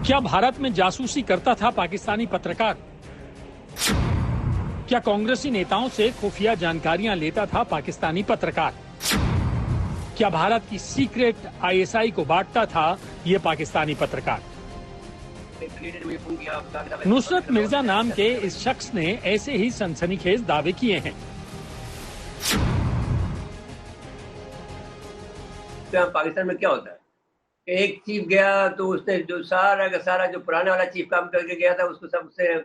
क्या भारत में जासूसी करता था पाकिस्तानी पत्रकार? क्या कांग्रेसी नेताओं से खुफिया जानकारियां लेता था पाकिस्तानी पत्रकार? क्या भारत की सीक्रेट आईएसआई को बांटता था ये पाकिस्तानी पत्रकार? नुसरत मिर्जा नाम के इस शख्स ने ऐसे ही सनसनीखेज दावे किए हैं। पाकिस्तान में क्या होता है, एक चीफ गया तो उसने जो सारा का सारा जो पुराना वाला चीफ काम करके गया था उसको सब उससे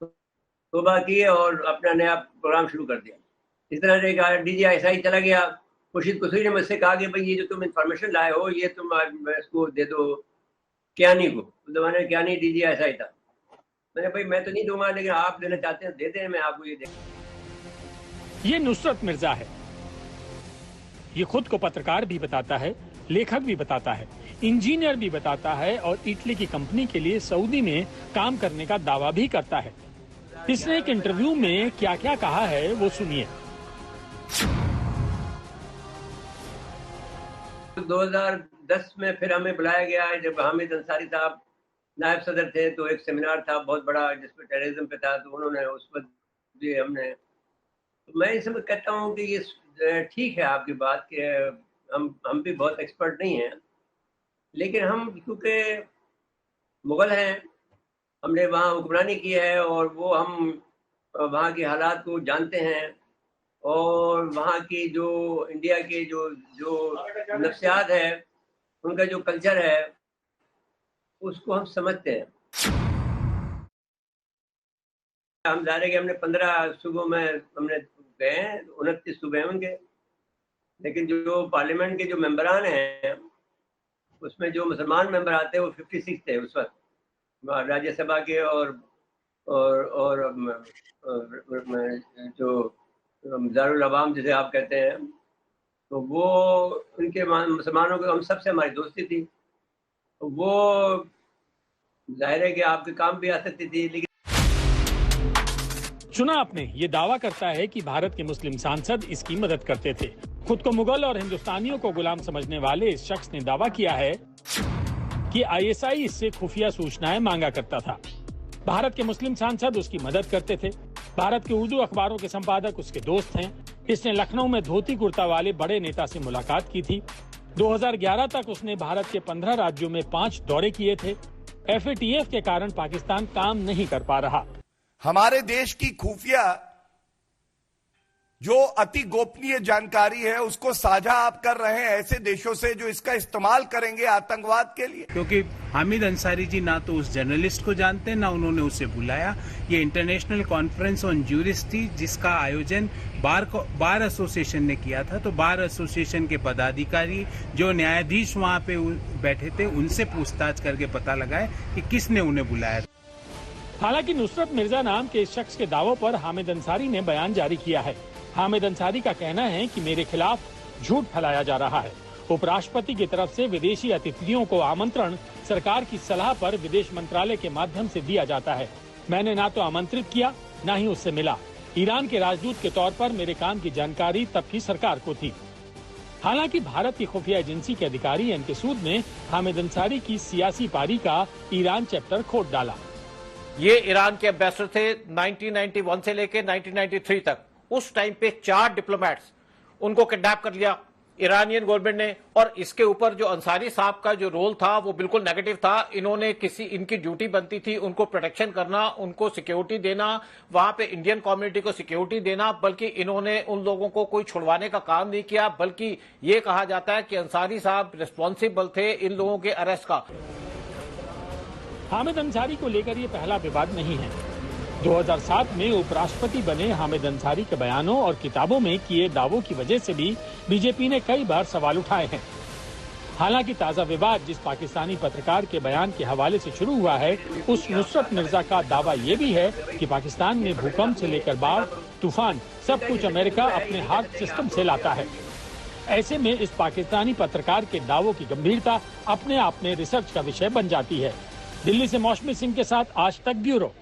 तोबा किए और अपना नया प्रोग्राम शुरू कर दिया। इस तरह से DGI चला गया। खुर्शीद कुसरी ने मुझसे कहा कि भाई ये जो तुम इंफॉर्मेशन लाए हो ये तुम इसको दे दो कियानी को। उस जमाने में कियानी DGI था। मैंने भाई मैं तो नहीं दूंगा, लेकिन आप देना चाहते हैं दे दें, मैं आपको ये दे। ये नुसरत मिर्जा है। ये खुद को पत्रकार भी बताता है, लेखक भी बताता है, इंजीनियर भी बताता है और इटली की कंपनी के लिए सऊदी में काम करने का दावा भी करता है। इसने एक इंटरव्यू में क्या क्या कहा है वो सुनिए। 2010 में फिर हमें बुलाया गया है, जब हामिद अंसारी साहब नायब सदर थे तो एक सेमिनार था बहुत बड़ा जिसमें टेररिज्म पे था, तो उन्होंने उस वक्त भी हमने, तो मैं इसमें कहता हूँ कि ये ठीक है आपकी बात कि हम भी बहुत एक्सपर्ट नहीं हैं, लेकिन हम क्योंकि मुगल हैं, हमने वहाँ हुक्मरानी की है और वो हम वहाँ के हालात को जानते हैं और वहाँ की जो इंडिया के जो नफ्सियात है, उनका जो कल्चर है उसको हम समझते हैं। हम जा रहे कि हमने 15 सूबों में हमने गए हैं, 29 सूबे हैं उनके, लेकिन जो पार्लियामेंट के जो मेंबरान हैं उसमें जो मुसलमान मेंबर आते हैं वो 56 थे उस वक्त राज्यसभा के और जो दारुल अवाम जिसे आप कहते हैं, तो वो उनके मुसलमानों के हम सबसे हमारी दोस्ती थी, तो वो जाहिर है कि आपके काम भी आ सकती थी। लेकिन चुना आपने ये दावा करता है कि भारत के मुस्लिम सांसद इसकी मदद करते थे। खुद को मुगल और हिंदुस्तानियों को गुलाम समझने वाले इस शख्स ने दावा किया है कि ISI इससे खुफिया सूचनाएं मांगा करता था। भारत के मुस्लिम सांसद उसकी मदद करते थे। भारत के उर्दू अखबारों के संपादक उसके दोस्त हैं। इसने लखनऊ में धोती कुर्ता वाले बड़े नेता से मुलाकात की थी। 2011 तक उसने भारत के 15 राज्यों में 5 दौरे किए थे। FATF के कारण पाकिस्तान काम नहीं कर पा रहा। हमारे देश की खुफिया जो अति गोपनीय जानकारी है उसको साझा आप कर रहे हैं ऐसे देशों से जो इसका इस्तेमाल करेंगे आतंकवाद के लिए। क्योंकि हामिद अंसारी जी ना तो उस जर्नलिस्ट को जानते, ना उन्होंने उसे बुलाया। ये इंटरनेशनल कॉन्फ्रेंस ऑन ज्यूरिस्ट थी जिसका आयोजन बार एसोसिएशन ने किया था। तो बार एसोसिएशन के पदाधिकारी जो न्यायाधीश वहां पे बैठे थे उनसे पूछताछ करके पता लगाए कि किसने उन्हें बुलाया। हालांकि नुसरत मिर्जा नाम के इस शख्स के दावों पर हामिद अंसारी ने बयान जारी किया है। हामिद अंसारी का कहना है कि मेरे खिलाफ झूठ फैलाया जा रहा है। उपराष्ट्रपति की तरफ से विदेशी अतिथियों को आमंत्रण सरकार की सलाह पर विदेश मंत्रालय के माध्यम से दिया जाता है। मैंने ना तो आमंत्रित किया, ना ही उससे मिला। ईरान के राजदूत के तौर पर मेरे काम की जानकारी तब की सरकार को थी। हालांकि भारत की खुफिया एजेंसी के अधिकारी एनके सूद ने हामिद अंसारी की सियासी पारी का ईरान चैप्टर खोद डाला। ये ईरान के एम्बेसडर थे 1991 से लेकर 1993 तक। उस टाइम पे 4 डिप्लोमेट्स उनको किडनैप कर लिया ईरानियन गवर्नमेंट ने, और इसके ऊपर जो अंसारी साहब का जो रोल था वो बिल्कुल नेगेटिव था। इन्होंने इनकी ड्यूटी बनती थी उनको प्रोटेक्शन करना, उनको सिक्योरिटी देना, वहां पे इंडियन कम्युनिटी को सिक्योरिटी देना, बल्कि इन्होंने उन लोगों को कोई छुड़वाने का काम नहीं किया। बल्कि ये कहा जाता है कि अंसारी साहब रिस्पॉन्सिबल थे इन लोगों के अरेस्ट का। हामिद अंसारी को लेकर ये पहला विवाद नहीं है। 2007 में उपराष्ट्रपति बने हामिद अंसारी के बयानों और किताबों में किए दावों की वजह से भी बीजेपी ने कई बार सवाल उठाए हैं। हालांकि ताजा विवाद जिस पाकिस्तानी पत्रकार के बयान के हवाले से शुरू हुआ है, उस नुसरत मिर्जा का दावा ये भी है कि पाकिस्तान में भूकंप से लेकर बाढ़, तूफान सब कुछ अमेरिका अपने हार्ट सिस्टम से लाता है। ऐसे में इस पाकिस्तानी पत्रकार के दावों की गंभीरता अपने आप में रिसर्च का विषय बन जाती है। दिल्ली से मौसमी सिंह के साथ आज तक ब्यूरो।